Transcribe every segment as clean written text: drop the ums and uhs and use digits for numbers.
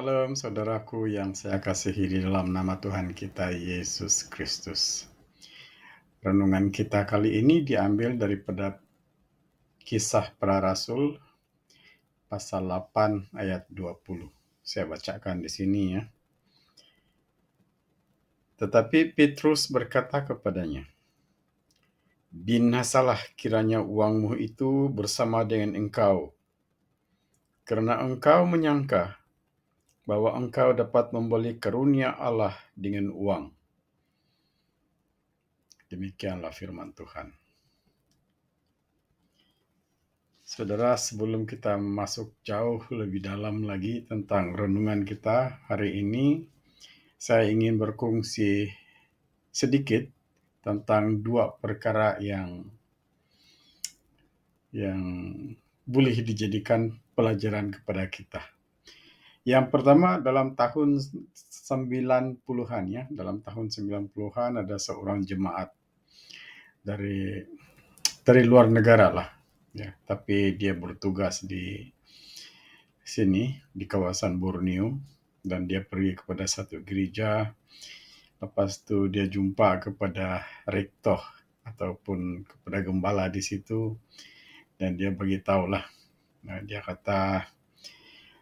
Shalom saudaraku yang saya kasihi di dalam nama Tuhan kita Yesus Kristus. Renungan kita kali ini diambil daripada Kisah Para Rasul pasal 8 ayat 20. Saya bacakan di sini ya. Tetapi Petrus berkata kepadanya, "Binasalah kiranya uangmu itu bersama dengan engkau, karena engkau menyangka bahwa engkau dapat membeli karunia Allah dengan uang." Demikianlah firman Tuhan. Saudara, sebelum kita masuk jauh lebih dalam lagi tentang renungan kita hari ini, saya ingin berkongsi sedikit tentang dua perkara yang boleh dijadikan pelajaran kepada kita. Yang pertama, dalam tahun 90-an ya, dalam tahun 90-an ada seorang jemaat dari luar negara lah, ya, tapi dia bertugas di sini di kawasan Borneo, dan dia pergi kepada satu gereja. Lepas itu dia jumpa kepada rektor ataupun kepada gembala di situ, dan dia beritahulah. Nah, dia kata,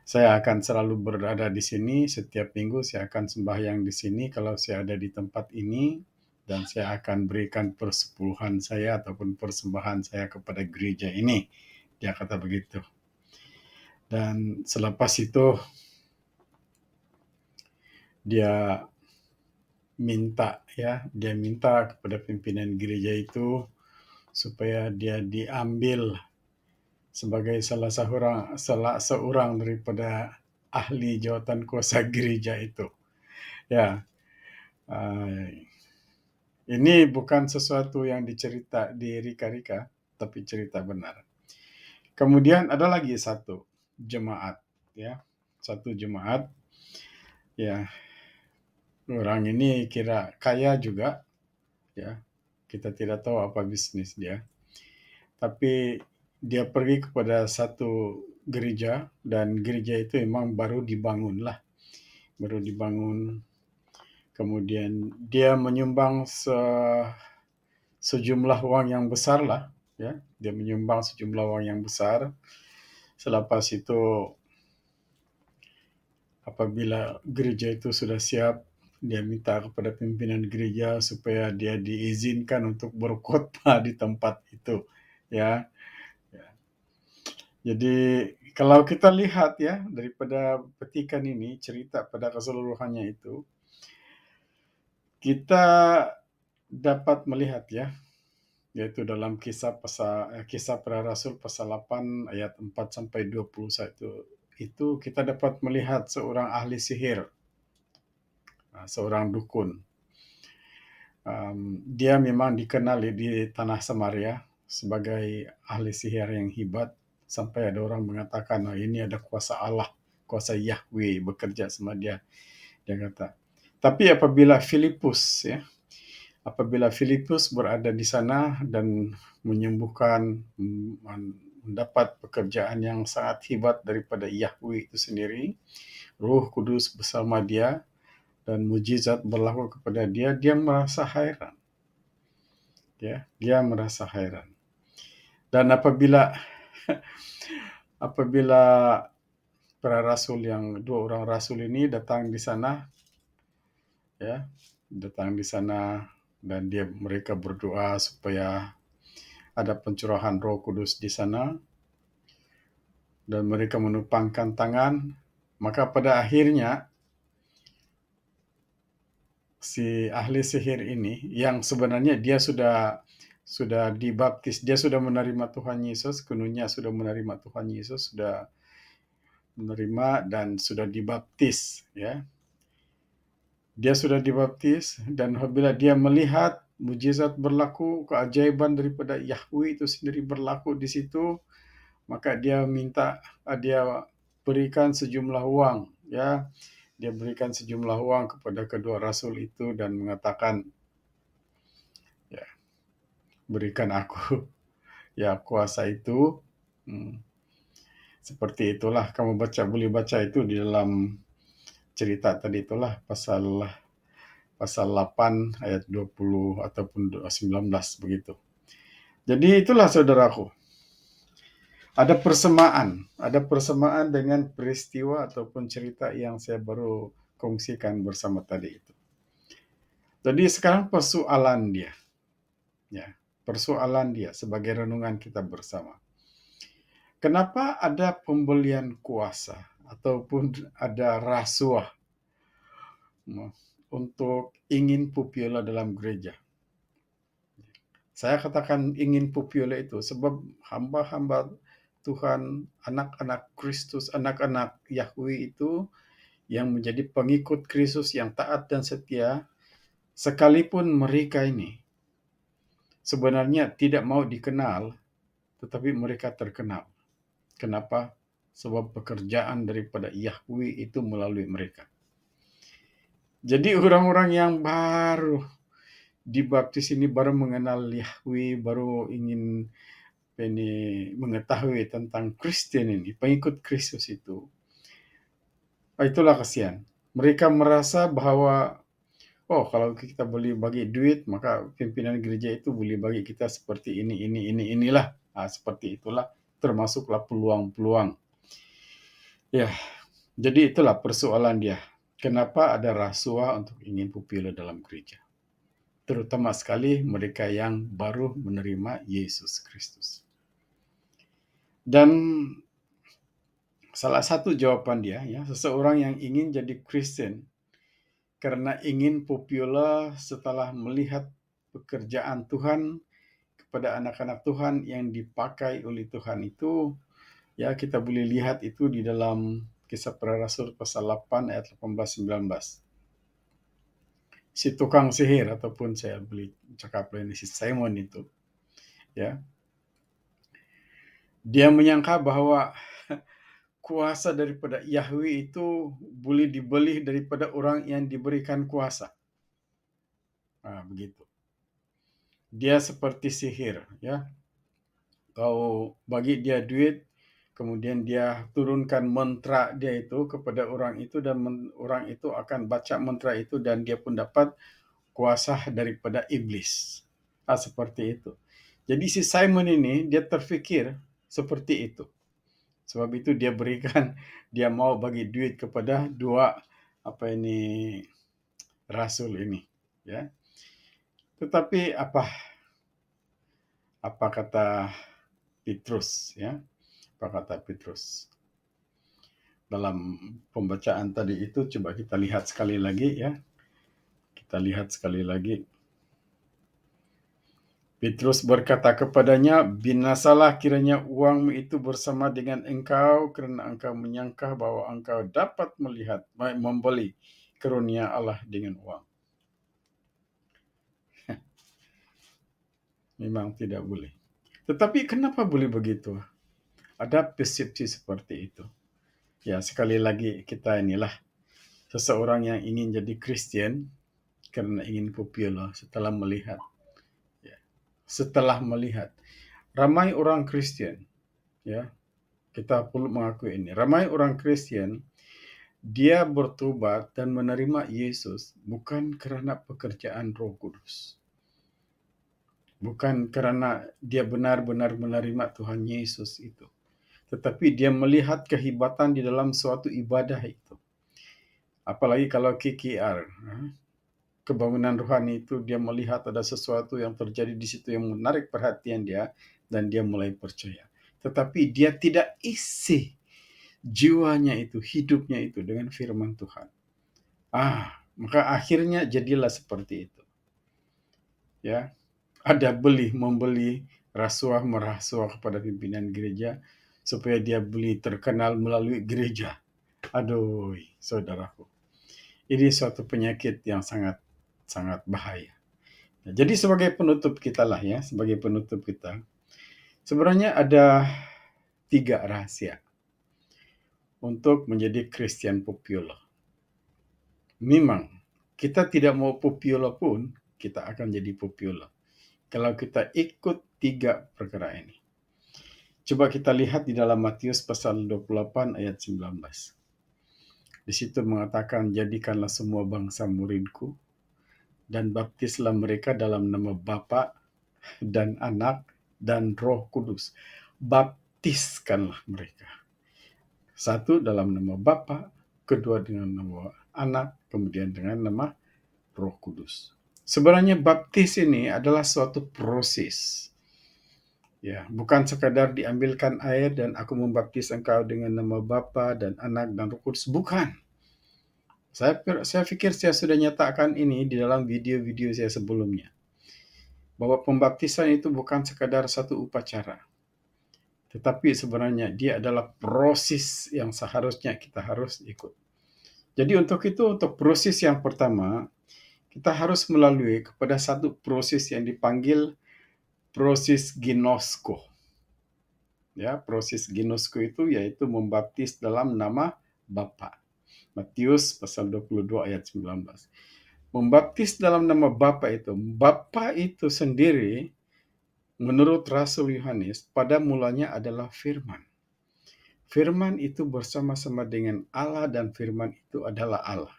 "Saya akan selalu berada di sini, setiap minggu saya akan sembahyang di sini kalau saya ada di tempat ini, dan saya akan berikan persepuluhan saya ataupun persembahan saya kepada gereja ini." Dia kata begitu. Dan selepas itu dia minta kepada pimpinan gereja itu supaya dia diambil sebagai salah seorang daripada ahli jawatan kuasa gereja itu. Ya, ini bukan sesuatu yang dirika-rika, tapi cerita benar. Kemudian ada lagi satu jemaat, ya. Orang ini kira kaya juga, ya. Kita tidak tahu apa bisnis dia. Tapi dia pergi kepada satu gereja, dan gereja itu memang baru dibangun. Kemudian dia menyumbang sejumlah uang yang besar lah, ya. Dia menyumbang sejumlah uang yang besar. Selepas itu, apabila gereja itu sudah siap, dia minta kepada pimpinan gereja supaya dia diizinkan untuk berkhotbah di tempat itu, ya. Jadi kalau kita lihat ya daripada petikan ini, cerita pada keseluruhannya itu, kita dapat melihat ya, yaitu dalam kisah para rasul pasal 8 ayat 4 sampai 21 itu kita dapat melihat seorang ahli sihir, seorang dukun. Dia memang dikenali di tanah Samaria sebagai ahli sihir yang hebat, sampai ada orang mengatakan, ini ada kuasa Allah, kuasa Yahweh bekerja sama dia. Dia kata, tapi apabila Filipus berada di sana dan menyembuhkan, mendapat pekerjaan yang sangat hebat daripada Yahweh itu sendiri, Roh Kudus bersama dia, dan mujizat berlaku kepada dia, dia merasa heran. Dia merasa heran. Dan apabila para rasul dua orang rasul ini datang di sana, dan mereka berdoa supaya ada pencurahan Roh Kudus di sana, dan mereka menupangkan tangan, maka pada akhirnya si ahli sihir ini, yang sebenarnya dia sudah dibaptis, dia sudah menerima Tuhan Yesus, kununya sudah menerima Tuhan Yesus, sudah menerima dan sudah dibaptis, ya. Dia sudah dibaptis, dan apabila dia melihat mujizat berlaku, keajaiban daripada Yahweh itu sendiri berlaku di situ, maka dia berikan sejumlah uang, ya. Dia berikan sejumlah uang kepada kedua rasul itu dan mengatakan, ya, berikan aku ya kuasa itu. Seperti itulah, kamu boleh baca itu di dalam cerita tadi itulah pasal 8 ayat 20 ataupun 19 begitu. Jadi itulah saudaraku. Ada persamaan dengan peristiwa ataupun cerita yang saya baru kongsikan bersama tadi itu. Jadi sekarang persoalan dia sebagai renungan kita bersama. Kenapa ada pembelian kuasa ataupun ada rasuah untuk ingin populer dalam gereja? Saya katakan ingin populer itu sebab hamba-hamba Tuhan, anak-anak Kristus, anak-anak Yahweh itu yang menjadi pengikut Kristus yang taat dan setia, sekalipun mereka ini sebenarnya tidak mau dikenal, tetapi mereka terkenal. Kenapa? Sebab pekerjaan daripada Yahweh itu melalui mereka. Jadi orang-orang yang baru dibaptis ini baru mengenal Yahweh, baru ingin mengetahui tentang Kristen ini, pengikut Kristus itu. Itulah kasihan. Mereka merasa bahwa kalau kita boleh bagi duit, maka pimpinan gereja itu boleh bagi kita seperti inilah. Seperti itulah, termasuklah peluang-peluang. Ya, jadi itulah persoalan dia. Kenapa ada rasuah untuk ingin populer dalam gereja? Terutama sekali mereka yang baru menerima Yesus Kristus. Dan salah satu jawaban dia, seseorang yang ingin jadi Kristen karena ingin populer setelah melihat pekerjaan Tuhan kepada anak-anak Tuhan yang dipakai oleh Tuhan itu, kita boleh lihat itu di dalam Kisah Para Rasul pasal 8 ayat 18-19. Si tukang sihir ataupun saya boleh cakap lain si Simon itu, dia menyangka bahwa kuasa daripada Yahweh itu boleh dibeli daripada orang yang diberikan kuasa. Begitu. Dia seperti sihir, Kau bagi dia duit, kemudian dia turunkan mantra dia itu kepada orang itu dan orang itu akan baca mantra itu dan dia pun dapat kuasa daripada iblis. Seperti itu. Jadi si Simon ini dia terfikir seperti itu. Sebab itu dia mau bagi duit kepada dua rasul ini, Tetapi apa kata Petrus, Apa kata Petrus? Dalam pembacaan tadi itu coba kita lihat sekali lagi, Kita lihat sekali lagi. Petrus berkata kepadanya, "Binasalah kiranya uangmu itu bersama dengan engkau, kerana engkau menyangka bahwa engkau dapat membeli karunia Allah dengan uang." Memang tidak boleh. Tetapi kenapa boleh begitu? Ada persepsi seperti itu. Sekali lagi kita inilah seseorang yang ingin jadi Kristen karena ingin populer setelah melihat. Ramai orang Kristen, kita perlu mengakui ini. Ramai orang Kristen, dia bertobat dan menerima Yesus bukan kerana pekerjaan Roh Kudus. Bukan kerana dia benar-benar menerima Tuhan Yesus itu. Tetapi dia melihat kehebatan di dalam suatu ibadah itu. Apalagi kalau KKR, kebangunan rohani itu, dia melihat ada sesuatu yang terjadi di situ yang menarik perhatian dia dan dia mulai percaya. Tetapi dia tidak isi jiwanya itu, hidupnya itu dengan firman Tuhan. Maka akhirnya jadilah seperti itu. Ada membeli, merasuah kepada pimpinan gereja supaya dia boleh terkenal melalui gereja. Aduh, saudaraku. Ini suatu penyakit yang sangat sangat bahaya. Jadi sebagai penutup kita, sebenarnya ada 3 rahasia untuk menjadi Kristen populer. Memang kita tidak mau populer pun, kita akan jadi populer kalau kita ikut 3 perkara ini. Coba kita lihat di dalam Matius pasal 28 ayat 19. Di situ mengatakan, jadikanlah semua bangsa muridku, dan baptislah mereka dalam nama Bapa dan Anak dan Roh Kudus. Baptiskanlah mereka. Satu dalam nama Bapa, kedua dengan nama Anak, kemudian dengan nama Roh Kudus. Sebenarnya baptis ini adalah suatu proses. Ya, bukan sekadar diambilkan air dan aku membaptis engkau dengan nama Bapa dan Anak dan Roh Kudus. Bukan. Saya pikir saya sudah nyatakan ini di dalam video-video saya sebelumnya. Bahwa pembaptisan itu bukan sekadar satu upacara. Tetapi sebenarnya dia adalah proses yang seharusnya kita harus ikut. Jadi untuk proses yang pertama, kita harus melalui kepada satu proses yang dipanggil proses ginosko. Ya, proses ginosko itu yaitu membaptis dalam nama Bapa. Matius pasal 22 ayat 19. Membaptis dalam nama Bapa itu sendiri menurut Rasul Yohanes pada mulanya adalah firman. Firman itu bersama-sama dengan Allah dan firman itu adalah Allah.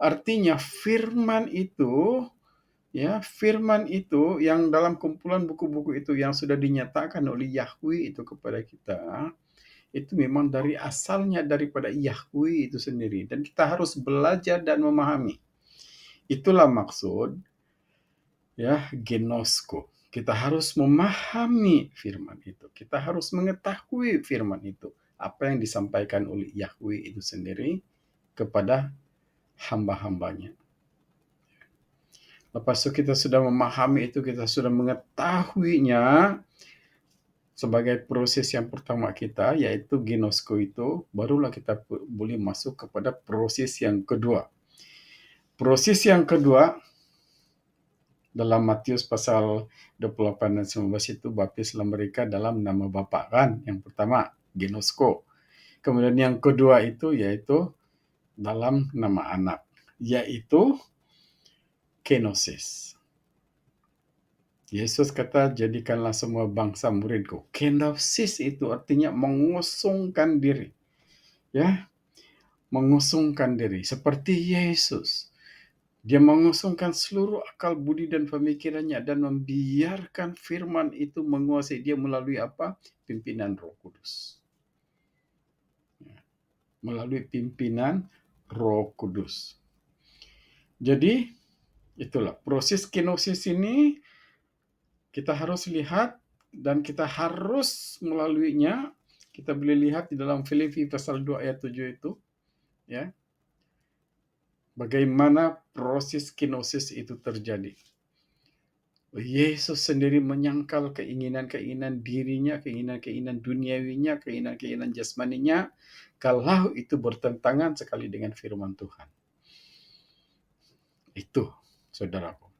Artinya firman itu yang dalam kumpulan buku-buku itu yang sudah dinyatakan oleh Yahweh itu kepada kita, itu memang asalnya daripada Yahweh itu sendiri. Dan kita harus belajar dan memahami. Itulah maksud ginosko. Kita harus memahami firman itu. Kita harus mengetahui firman itu. Apa yang disampaikan oleh Yahweh itu sendiri kepada hamba-hambanya. Lepas itu kita sudah memahami itu, kita sudah mengetahuinya sebagai proses yang pertama kita, yaitu ginosko itu, barulah kita boleh masuk kepada proses yang kedua. Proses yang kedua, dalam Matius pasal 28 dan 19 itu, baptislah mereka dalam nama Bapa, kan? Yang pertama, ginosko. Kemudian yang kedua itu, yaitu dalam nama Anak, yaitu kenosis. Yesus kata, jadikanlah semua bangsa muridku. Kenosis itu artinya mengusungkan diri. Ya, mengusungkan diri. Seperti Yesus. Dia mengusungkan seluruh akal budi dan pemikirannya dan membiarkan firman itu menguasai dia melalui apa? Pimpinan Roh Kudus. Melalui pimpinan Roh Kudus. Jadi, itulah proses kenosis ini kita harus lihat dan kita harus melaluinya. Kita boleh lihat di dalam Filipi pasal 2 ayat 7 itu. Ya. Bagaimana proses kenosis itu terjadi. Yesus sendiri menyangkal keinginan-keinginan dirinya, keinginan-keinginan duniawinya, keinginan-keinginan jasmaninya, kalau itu bertentangan sekali dengan firman Tuhan. Itu, saudaraku.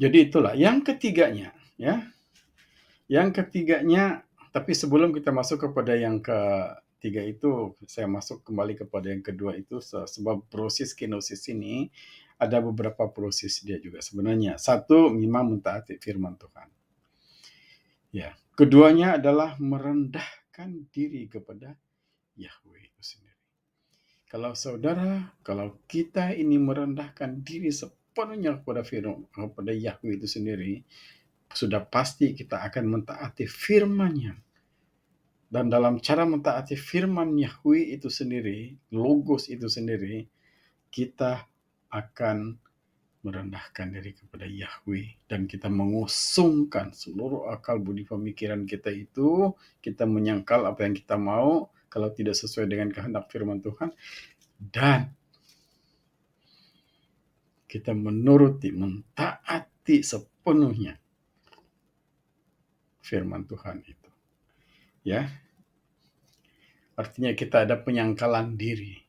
Jadi itulah. Yang ketiganya, tapi sebelum kita masuk kepada yang ketiga itu, saya masuk kembali kepada yang kedua itu, sebab proses kenosis ini ada beberapa proses dia juga sebenarnya. Satu, memang mentaati firman Tuhan. Ya, keduanya adalah merendahkan diri kepada Yahweh itu sendiri. Kalau kita ini merendahkan diri sepenuhnya kepada firman, kepada Yahweh itu sendiri, sudah pasti kita akan mentaati firman-Nya. Dan dalam cara mentaati firman Yahweh itu sendiri, logos itu sendiri, kita akan merendahkan diri kepada Yahweh dan kita mengusungkan seluruh akal budi pemikiran kita itu, kita menyangkal apa yang kita mau kalau tidak sesuai dengan kehendak firman Tuhan, dan kita menuruti, mentaati sepenuhnya firman Tuhan itu. Ya. Artinya kita ada penyangkalan diri.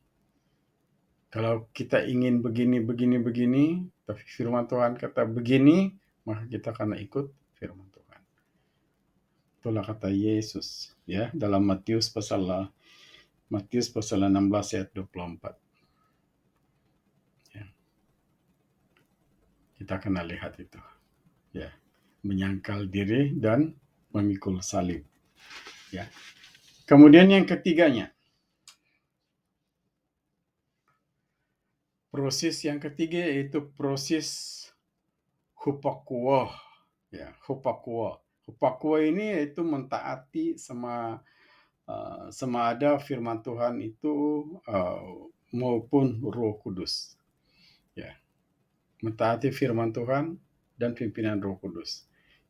Kalau kita ingin begini, tapi firman Tuhan kata begini, maka kita akan ikut firman Tuhan. Itulah kata Yesus, ya, dalam Matius pasal 16 ayat 24. Ya. Kita akan lihat itu. Ya, menyangkal diri dan memikul salib. Ya. Kemudian yang ketiganya, Proses yang ketiga yaitu proses hupakuah. Ya, hupakuah. Hupakuah ini yaitu mentaati sama ada firman Tuhan itu maupun Roh Kudus. Ya, mentaati firman Tuhan dan pimpinan Roh Kudus.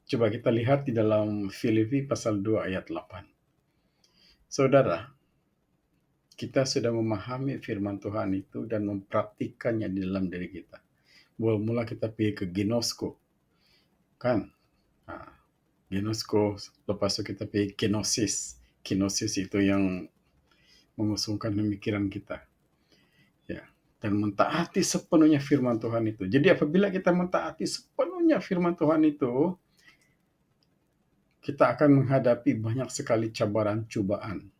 Coba kita lihat di dalam Filipi pasal 2 ayat 8. Saudara, kita sudah memahami firman Tuhan itu dan mempraktikannya di dalam diri kita. Mula kita pergi ke Ginosko, kan? Nah, Ginosko, lepas itu kita pergi kenosis. Kenosis itu yang mengusungkan pemikiran kita. Ya, dan mentaati sepenuhnya firman Tuhan itu. Jadi apabila kita mentaati sepenuhnya firman Tuhan itu, kita akan menghadapi banyak sekali cabaran cobaan.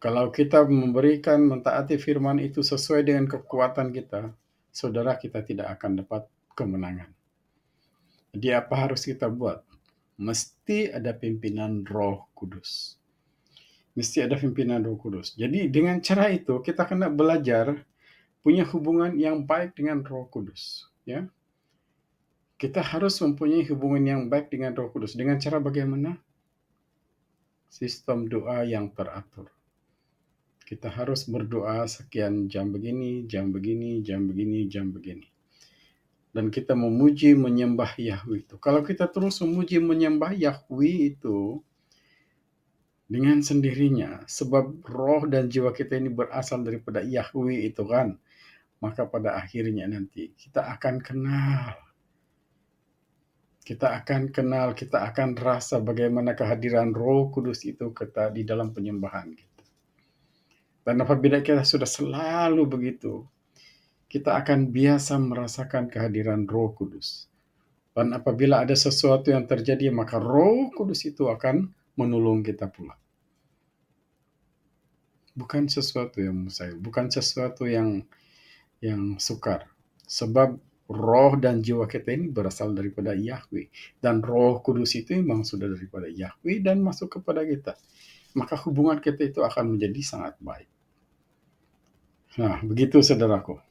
Kalau kita mentaati firman itu sesuai dengan kekuatan kita, saudara, kita tidak akan dapat kemenangan. Jadi apa harus kita buat? Mesti ada pimpinan Roh Kudus. Mesti ada pimpinan Roh Kudus. Jadi dengan cara itu kita kena belajar punya hubungan yang baik dengan Roh Kudus, ya. Kita harus mempunyai hubungan yang baik dengan Roh Kudus. Dengan cara bagaimana? Sistem doa yang teratur. Kita harus berdoa sekian jam begini, jam begini, jam begini, jam begini. Dan kita memuji, menyembah Yahweh itu. Kalau kita terus memuji, menyembah Yahweh itu dengan sendirinya, sebab roh dan jiwa kita ini berasal daripada Yahweh itu kan, maka pada akhirnya nanti kita akan kenal. Kita akan rasa bagaimana kehadiran Roh Kudus itu di dalam penyembahan kita. Dan apabila kita sudah selalu begitu, kita akan biasa merasakan kehadiran Roh Kudus. Dan apabila ada sesuatu yang terjadi, maka Roh Kudus itu akan menolong kita pula. Bukan sesuatu yang mustahil, bukan sesuatu yang sukar. Sebab roh dan jiwa kita ini berasal daripada Yahweh. Dan Roh Kudus itu memang sudah daripada Yahweh dan masuk kepada kita. Maka hubungan kita itu akan menjadi sangat baik. Nah, begitu saudaraku.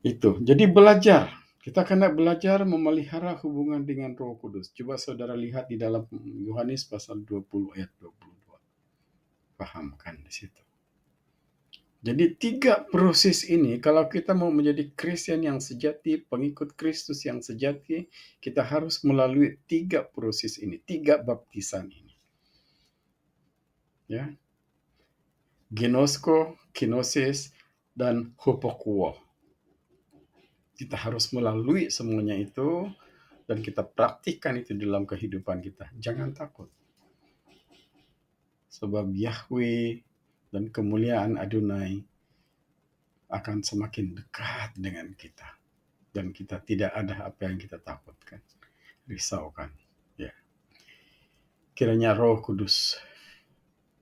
Itu. Jadi belajar. Kita kena belajar memelihara hubungan dengan Roh Kudus. Coba saudara lihat di dalam Yohanes pasal 20 ayat 22. Pahamkan di situ. Jadi 3 proses ini, kalau kita mau menjadi Kristen yang sejati, pengikut Kristus yang sejati, kita harus melalui 3 proses ini, 3 baptisan ini. Ya. Ginosko, kenosis, dan hupakuah. Kita harus melalui semuanya itu dan kita praktikkan itu dalam kehidupan kita. Jangan takut. Sebab Yahweh dan kemuliaan Adonai akan semakin dekat dengan kita. Dan kita tidak ada apa yang kita takutkan, risaukan. Ya. Kiranya Roh Kudus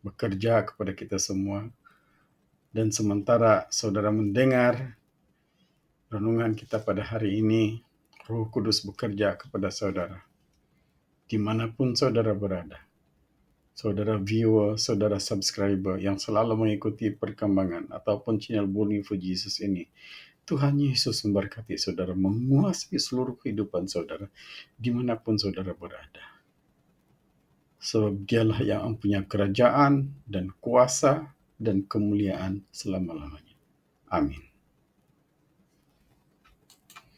bekerja kepada kita semua. Dan sementara saudara mendengar renungan kita pada hari ini, Roh Kudus bekerja kepada saudara. Dimanapun saudara berada. Saudara viewer, saudara subscriber yang selalu mengikuti perkembangan ataupun channel Burning for Jesus ini. Tuhan Yesus memberkati saudara, menguasai seluruh kehidupan saudara, dimanapun saudara berada. Sebab dialah yang mempunyai kerajaan dan kuasa dan kemuliaan selama-lamanya. Amin.